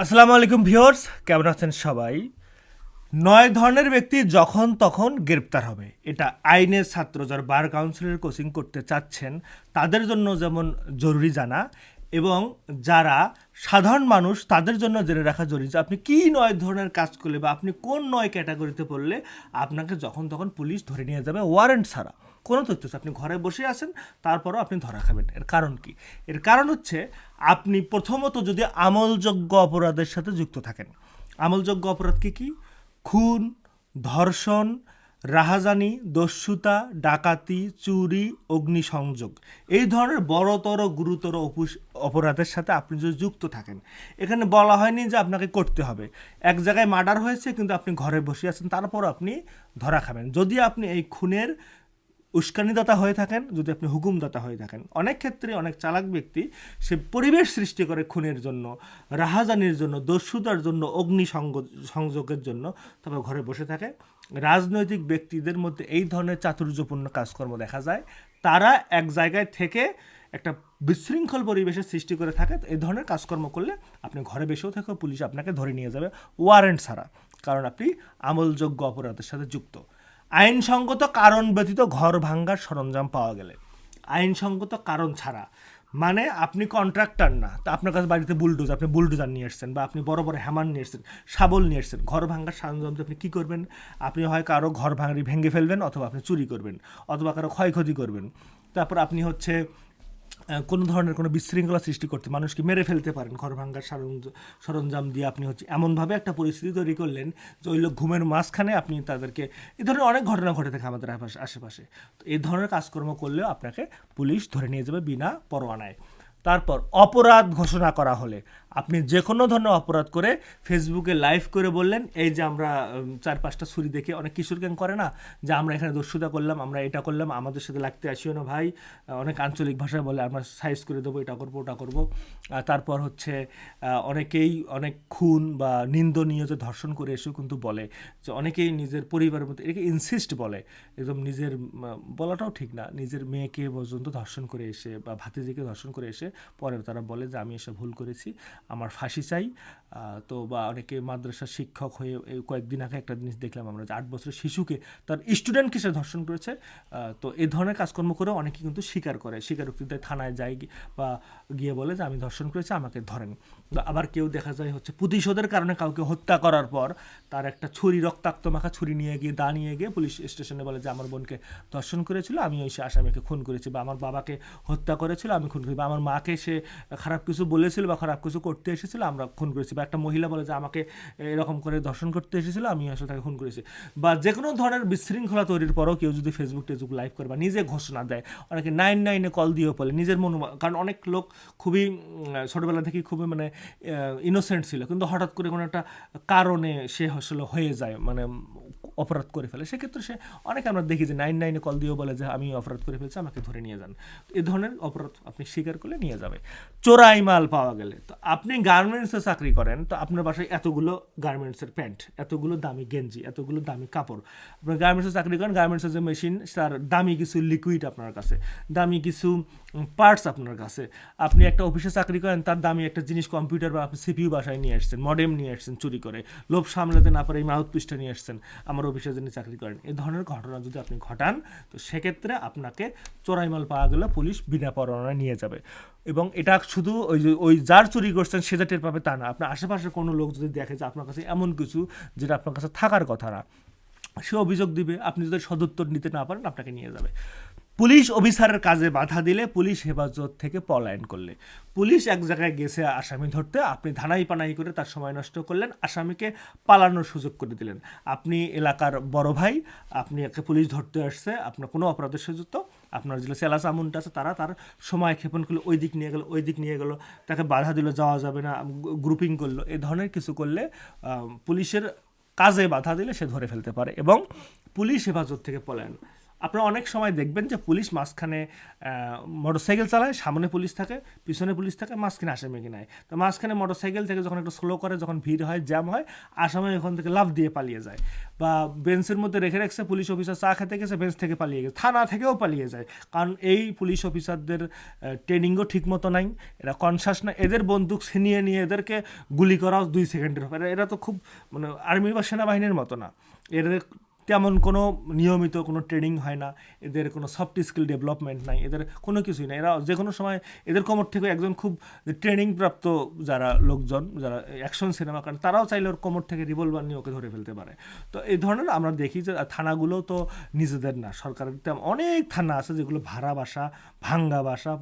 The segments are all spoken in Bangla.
আসসালামু আলাইকুম ভিউয়ার্স, কেমন আছেন সবাই? ৯ ধরনের ব্যক্তি যখন তখন গ্রেপ্তার হবে, এটা আইনের ছাত্র যারা বার কাউন্সিলের কোচিং করতে চাচ্ছেন তাদের জন্য যেমন জরুরি জানা, এবং যারা সাধারণ মানুষ তাদের জন্য জেনে রাখা জরুরি যে আপনি কী ৯ ধরনের কাজ করলে বা আপনি কোন ৯ ক্যাটাগরিতে পড়লে আপনাকে যখন তখন পুলিশ ধরে নিয়ে যাবে ওয়ারেন্ট ছাড়া। কোনো তথ্য আছে, আপনি ঘরে বসে আছেন তারপরও আপনি ধরা খাবেন। এর কারণ কি? এর কারণ হচ্ছে আপনি প্রথমত যদি আমলযোগ্য অপরাধের সাথে যুক্ত থাকেন। আমলযোগ্য অপরাধ কী কী? খুন, ধর্ষণ, রাহাজানি, দস্যুতা, ডাকাতি, চুরি, অগ্নিসংযোগ, এই ধরনের বড়তর গুরুতর অপরাধের সাথে আপনি যদি যুক্ত থাকেন। এখানে বলা হয়নি যে আপনাকে করতে হবে। এক জায়গায় মার্ডার হয়েছে কিন্তু আপনি ঘরে বসে আছেন, তারপর আপনি ধরা খাবেন যদি আপনি এই খুনের উস্কানিদাতা হয়ে থাকেন, যদি আপনি হুকুমদাতা হয়ে থাকেন। অনেক ক্ষেত্রে অনেক চালাক ব্যক্তি সে পরিবেশ সৃষ্টি করে খুনের জন্য, রাহাজানির জন্য, দস্যুতার জন্য, সংযোগের জন্য, তবে ঘরে বসে থাকে। রাজনৈতিক ব্যক্তিদের মধ্যে এই ধরনের চাতুর্যপূর্ণ কাজকর্ম দেখা যায়। তারা এক জায়গায় থেকে একটা বিশৃঙ্খল পরিবেশের সৃষ্টি করে থাকে। এই ধরনের কাজকর্ম করলে আপনি ঘরে বসেও থাকো, পুলিশ আপনাকে ধরে নিয়ে যাবে ওয়ারেন্ট ছাড়া, কারণ আপনি আমলযোগ্য অপরাধের সাথে যুক্ত। আইনসঙ্গত কারণ ব্যতীত ঘর ভাঙ্গার সরঞ্জাম পাওয়া গেলে, আইনসঙ্গত কারণ ছাড়া, মানে আপনি কন্ট্রাক্টর না, তা আপনার কাছে বাড়িতে আপনি বুলডোজার নিয়ে এসছেন, বা আপনি বড় বড় হ্যামার নিয়ে এসছেন, শাবল নিয়ে এসছেন, ঘর ভাঙ্গার সরঞ্জাম আপনি কী করবেন? আপনি হয় কারো ঘর ভেঙে ফেলবেন, অথবা আপনি চুরি করবেন, অথবা কারো ক্ষয়ক্ষতি করবেন। তারপর আপনি হচ্ছে কোনো ধরনের কোনো বিশৃঙ্খলা সৃষ্টি করতে, মানুষকে মেরে ফেলতে পারেন ঘর ভাঙ্গার সরঞ্জাম দিয়ে। আপনি হচ্ছে এমনভাবে একটা পরিস্থিতি তৈরি করলেন যে ওই লোক ঘুমের মাঝখানে আপনি তাদেরকে, এই ধরনের অনেক ঘটনা ঘটে থাকে আমাদের আশেপাশে। তো এই ধরনের কাজকর্ম করলেও আপনাকে পুলিশ ধরে নিয়ে যাবে বিনা পরোয়ানায়। তারপর অপরাধ ঘোষণা করা হলে, আপনি যে কোনো ধরনের অপরাধ করে ফেসবুকে লাইভ করে বললেন, এই যে আমরা 4-5টা ছুরি দেখে অনেক কিশোর গ্যাং করে না, যে আমরা এখানে দস্যুতা করলাম, আমরা এটা করলাম, আমাদের সাথে লাগতে আসিও না ভাই, অনেক আঞ্চলিক ভাষায় বলে, আমরা সাইজ করে দেবো, এটা করবো ওটা করবো। তারপর হচ্ছে অনেকেই অনেক খুন বা নিন্দনীয় যে ধর্ষণ করে এসেও কিন্তু বলে যে অনেকেই নিজের পরিবারের মধ্যে এটাকে ইনসিস্ট বলে, একদম নিজের বলাটাও ঠিক না, নিজের মেয়েকে পর্যন্ত ধর্ষণ করে এসে বা ভাতিজিকে ধর্ষণ করে এসে পরে তারা বলে যে আমি এসে ভুল করেছি, আমার ফাঁসি চাই। তো বা অনেকে মাদ্রাসার শিক্ষক হয়ে কয়েকদিন আগে একটা জিনিস দেখলাম আমরা, যে 8 বছরের শিশুকে তার স্টুডেন্টকে সে ধর্ষণ করেছে। তো এই ধরনের কাজকর্ম করে অনেকে কিন্তু স্বীকার করে, স্বীকারোক্তি দেয়, থানায় যায় বা গিয়ে বলে যে আমি ধর্ষণ করেছি, আমাকে ধরেন। আবার কেউ দেখা যায় হচ্ছে প্রতিশোধের কারণে কাউকে হত্যা করার পর তার একটা ছুরি, রক্তাক্ত মাখা ছুরি নিয়ে গিয়ে নিয়ে গিয়ে পুলিশ স্টেশনে বলে যে আমার বোনকে ধর্ষণ করেছিল, আমি ওই আসামিকে খুন করেছি, বা আমার বাবাকে হত্যা করেছিল, আমি খুন করেছি, বা আমার মাকে সে খারাপ কিছু বলেছিল বা খারাপ কিছু করতে এসেছিল, আমরা খুন করেছি, বা একটা মহিলা বলে যে আমাকে এরকম করে ধর্ষণ করতে এসেছিল, আমি আসলে তাকে খুন করেছি। বা যে কোনো ধরনের বিশৃঙ্খলা তৈরির পরও কেউ যদি ফেসবুক লাইভ করে বা নিজে ঘোষণা দেয়, অনেকে 999-এ কল দিয়েও বলে নিজের কারণ অনেক লোক খুবই ছোটোবেলা থেকেই খুবই মানে ইনোসেন্ট ছিল, কিন্তু হঠাৎ করে কোনো একটা কারণে সে আসলে হয়ে যায়, মানে অপরাধ করে ফেলে। সেক্ষেত্রে সে অনেকে আমরা দেখি যে 999-এ কল দিয়েও বলে যে আমি অপরাধ করে ফেলছি, আমাকে ধরে নিয়ে যান। এই ধরনের অপরাধ আপনি স্বীকার করলে নিয়ে যাবে। চোরাই মাল পাওয়া গেলে, তো আপনি গার্মেন্টসে চাকরি করেন, তো আপনার বাসায় এতগুলো গার্মেন্টসের প্যান্ট, এতগুলো দামি গেঞ্জি, এতগুলো দামি কাপড়, আপনার গার্মেন্টসে চাকরি করেন, গার্মেন্টসের যে মেশিন তার দামি কিছু লিকুইড আপনার কাছে, দামি কিছু পার্টস আপনার কাছে। আপনি একটা অফিসে চাকরি করেন, তার দামি একটা জিনিস কম্পিউটার বা আপনি সিপিইউ বাসায় নিয়ে আসছেন, মডেম নিয়ে আসছেন চুরি করে, লোভ সামলাতে না পারে এই মাউথ পিসটা নিয়ে আসছেন আমার অফিসে যিনি চাকরি করেন। এই ধরনের ঘটনা যদি আপনি ঘটান, তো সেক্ষেত্রে আপনাকে চোরাই মাল পাওয়া গেলে পুলিশ বিনা পরোয়ানায় নিয়ে যাবে। এবং এটা শুধু ওই যার চুরি করছেন সে যা টের পাবে তা না, আপনার আশেপাশে কোনো লোক যদি দেখে যে আপনার কাছে এমন কিছু যেটা আপনার কাছে থাকার কথা না, সে অভিযোগ দিবে, আপনি যদি সদুত্তর নিতে না পারেন আপনাকে নিয়ে যাবে। পুলিশ অফিসারের কাজে বাধা দিলে, পুলিশ হেফাজত থেকে পলায়ন করলে, পুলিশ এক জায়গায় গেছে আসামি ধরতে, আপনি ধানাই পানাই করে তার সময় নষ্ট করলেন, আসামিকে পালানোর সুযোগ করে দিলেন। আপনি এলাকার বড় ভাই, আপনি একটা পুলিশ ধরতে আসছে, আপনার কোনো অপরাধের সুযুক্ত, আপনার যে চেলা চামুনটা আছে তারা তার সময় ক্ষেপণ করলো, ওই দিক নিয়ে গেলো, ওই দিক নিয়ে গেলো, তাকে বাধা দিল, যাওয়া যাবে না, গ্রুপিং করলো, এই ধরনের কিছু করলে পুলিশের কাজে বাধা দিলে সে ধরে ফেলতে পারে এবং পুলিশ হেফাজত থেকে পলায়ন। আপনারা অনেক সময় দেখবেন যে পুলিশ মাঝখানে মোটরসাইকেল চালায়, সামনে পুলিশ থাকে, পিছনে পুলিশ থাকে, মাঝখানে আসামি নেয়। তো মাঝখানে মোটরসাইকেল থেকে যখন একটু স্লো করে, যখন ভিড় হয়, জ্যাম হয়, আসামি ওখান থেকে লাফ দিয়ে পালিয়ে যায়, বা বেঞ্চের মধ্যে রেখে রাখছে, পুলিশ অফিসার চা খেতে গেছে, বেঞ্চ থেকে পালিয়ে গেছে, থানা থেকেও পালিয়ে যায়। কারণ এই পুলিশ অফিসারদের ট্রেনিংও ঠিক মতো নাই, এরা কনসাস না, এদের বন্দুক ছিনিয়ে নিয়ে এদেরকে গুলি করাও 2 সেকেন্ডের ব্যাপার। এরা তো খুব মানে আর্মি বা সেনাবাহিনীর মতো না, এদের তেমন কোনো নিয়মিত কোনো ট্রেনিং হয় না, এদের কোনো সফট স্কিল ডেভেলপমেন্ট নাই, এদের কোনো কিছুই নাই। এরা যে কোনো সময় এদের কোমর থেকে একজন খুব ট্রেনিং প্রাপ্ত যারা লোকজন, যারা অ্যাকশন সিনেমা করেন, তারাও চাইলে ওর কোমর থেকে রিভলভার নিয়ে ওকে ধরে ফেলতে পারে। তো এই ধরনের আমরা দেখি যে থানাগুলো তো নিজেদের না, সরকারের অনেক থানা আছে যেগুলো ভাড়া বাসা, ভাঙ্গা বাসা,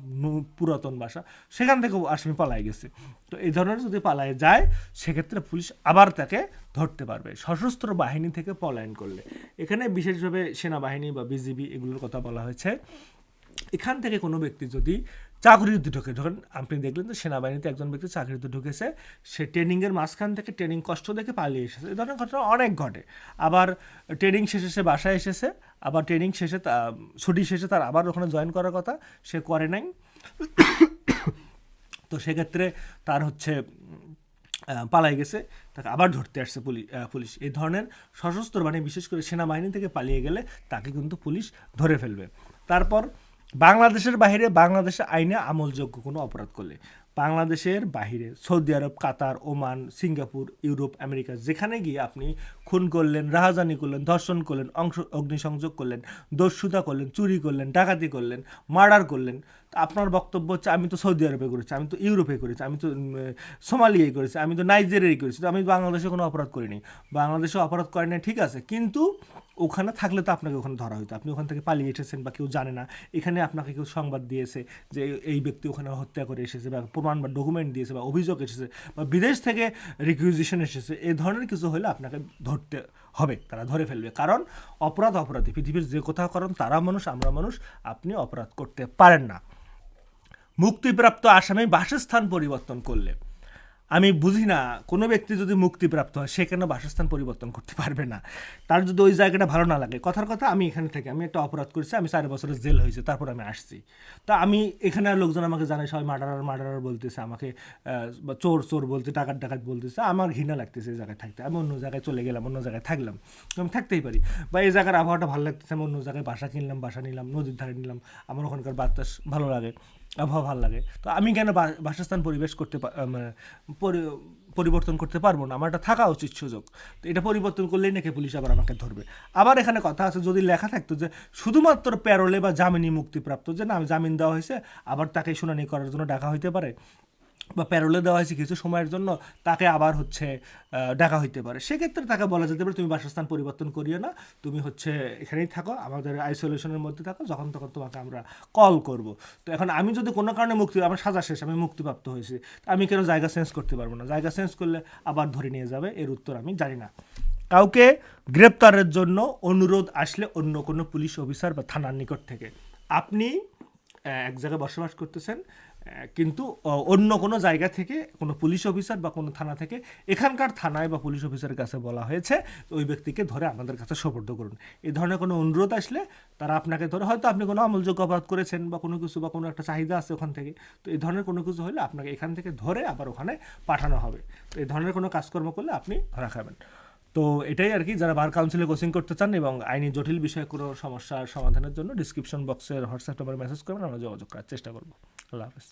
পুরাতন বাসা, সেখান থেকেও আসামি পালায় গেছে। তো এই ধরনের যদি পালায় যায়, সেক্ষেত্রে পুলিশ আবার তাকে ধরতে পারবে সশস্ত্র বাহিনী থেকে পলায়ন করলে। এখানে বিশেষভাবে সেনাবাহিনী বা বিজিবি এগুলোর কথা বলা হয়েছে। এখান থেকে কোনো ব্যক্তি যদি চাকরিতে ঢোকে, ধরেন আপনি দেখলেন যে সেনাবাহিনীতে একজন ব্যক্তি চাকরিতে ঢুকেছে, সে ট্রেনিংয়ের মাঝখান থেকে ট্রেনিং কষ্ট দেখে পালিয়ে এসেছে, এই ধরনের ঘটনা অনেক ঘটে। আবার ট্রেনিং শেষে সে বাসায় এসেছে, আবার ট্রেনিং শেষে ছুটি শেষে তার আবার ওখানে জয়েন করার কথা, সে করে নাই। তো সেক্ষেত্রে তার হচ্ছে পালাই গেছে, তাকে আবার ধরতে আসছে পুলিশ। এই ধরনের সশস্ত্র বাহিনী, বিশেষ করে সেনাবাহিনী থেকে পালিয়ে গেলে তাকে কিন্তু পুলিশ ধরে ফেলবে। তারপর বাংলাদেশের বাইরে, বাংলাদেশের আইনে আমলযোগ্য কোনো অপরাধ করলে, বাংলাদেশের বাইরে সৌদি আরব, কাতার, ওমান, সিঙ্গাপুর, ইউরোপ, আমেরিকা, যেখানে গিয়ে আপনি খুন করলেন, রাহাজানি করলেন, ধর্ষণ করলেন, অগ্নিসংযোগ করলেন, দস্যুতা করলেন, চুরি করলেন, ডাকাতি করলেন, মার্ডার করলেন, আপনার বক্তব্য হচ্ছে আমি তো সৌদি আরবে করেছি, আমি তো ইউরোপে করেছি, আমি তো সোমালিয়ায় করেছি, আমি তো নাইজেরিয়ায় করেছি, তো আমি বাংলাদেশে কোনো অপরাধ করিনি। বাংলাদেশে অপরাধ করেনি, ঠিক আছে, কিন্তু ওখানে থাকলে তো আপনাকে ওখানে ধরা হইতো। আপনি ওখান থেকে পালিয়ে এসেছেন বা কেউ জানে না, এখানে আপনাকে কেউ সংবাদ দিয়েছে যে এই ব্যক্তি ওখানে হত্যা করে এসেছে, বা প্রমাণ বা ডকুমেন্ট দিয়েছে, বা অভিযোগ এসেছে, বা বিদেশ থেকে রিকুইজিশন এসেছে, এই ধরনের কিছু হলে আপনাকে ধরতে হবে, তারা ধরে ফেলবে। কারণ অপরাধী, পৃথিবীর যে কোথাও কারণ, তারা মানুষ, আমরা মানুষ, আপনি অপরাধ করতে পারেন না। মুক্তিপ্রাপ্ত আসামি বাসস্থান পরিবর্তন করলে, আমি বুঝি না কোনো ব্যক্তি যদি মুক্তিপ্রাপ্ত হয় সে কেন বাসস্থান পরিবর্তন করতে পারবে না। তার যদি ওই জায়গাটা ভালো না লাগে, কথার কথা আমি এখানে থেকে আমি একটা অপরাধ করেছি, আমি 4 বছরের জেল হয়েছে, তারপর আমি আসছি, তা আমি এখানে লোকজন আমাকে জানে, সবাই মার্ডারার বলতেছে আমাকে, বা চোর বলতে, ডাকাত বলতেছে, আমার ঘৃণা লাগতেছে এই জায়গায় থাকতে, আমি অন্য জায়গায় চলে গেলাম, অন্য জায়গায় থাকলাম, আমি থাকতেই পারি। বা এই জায়গার আবহাওয়াটা ভালো লাগতেছে, আমি অন্য জায়গায় বাসা নিলাম, নদীর ধারে নিলাম, আমার ওখানকার বাতাস ভালো লাগে, আবহাওয়া ভালো লাগে, তো আমি কেন বাসস্থান পরিবর্তন করতে পারবো না? আমার এটা থাকা উচিত সুযোগ। তো এটা পরিবর্তন করলেই নাকি পুলিশ আবার আমাকে ধরবে। আবার এখানে কথা আছে, যদি লেখা থাকতো যে শুধুমাত্র প্যারোলে বা জামিনি মুক্তিপ্রাপ্ত, যে না জামিন দেওয়া হয়েছে, আবার তাকে শুনানি করার জন্য ডাকা হইতে পারে, বা প্যারোলে দেওয়া হয়েছে কিছু সময়ের জন্য, তাকে আবার হচ্ছে ডাকা হইতে পারে, সেক্ষেত্রে তাকে বলা যেতে পারে তুমি বাসস্থান পরিবর্তন করিও না, তুমি হচ্ছে এখানেই থাকো, আমাদের আইসোলেশনের মধ্যে থাকো, যখন তখন তোমাকে আমরা কল করব। তো এখন আমি যদি কোনো কারণে আমার সাজা শেষ, আমি মুক্তিপ্রাপ্ত হয়েছি, আমি কেন জায়গা চেঞ্জ করতে পারবো না? জায়গা চেঞ্জ করলে আবার ধরে নিয়ে যাবে, এর উত্তর আমি জানি না। কাউকে গ্রেপ্তারের জন্য অনুরোধ আসলে অন্য কোনো পুলিশ অফিসার বা থানার নিকট থেকে, আপনি এক জায়গায় বসবাস করতেছেন, কিন্তু অন্য কোনো জায়গা থেকে কোনো পুলিশ অফিসার বা কোনো থানা থেকে এখানকার থানায় বা পুলিশ অফিসারের কাছে বলা হয়েছে ওই ব্যক্তিকে ধরে আমাদের কাছে সোপর্দ করুন, এই ধরনের কোনো অনুরোধ আসলে তারা আপনাকে ধরে, হয়তো আপনি কোনো আমলযোগ্য অপরাধ করেছেন বা কোনো কিছু, বা কোনো একটা চাহিদা আছে ওখান থেকে, তো এই ধরনের কোনো কিছু হলে আপনাকে এখান থেকে ধরে আবার ওখানে পাঠানো হবে। তো এই ধরনের কোনো কাজকর্ম করলে আপনি ধরা খাবেন। তো এটাই আর কি, যারা বার কাউন্সিলে কোচিং করতে চান এবং আইনি জটিল বিষয়ে কোনো সমস্যার সমাধানের জন্য ডিসক্রিপশন বক্সের হোয়াটসঅ্যাপ নাম্বারে মেসেজ করবেন, আমরা যোগাযোগ করার চেষ্টা করবো। আল্লাহ হাফেজ।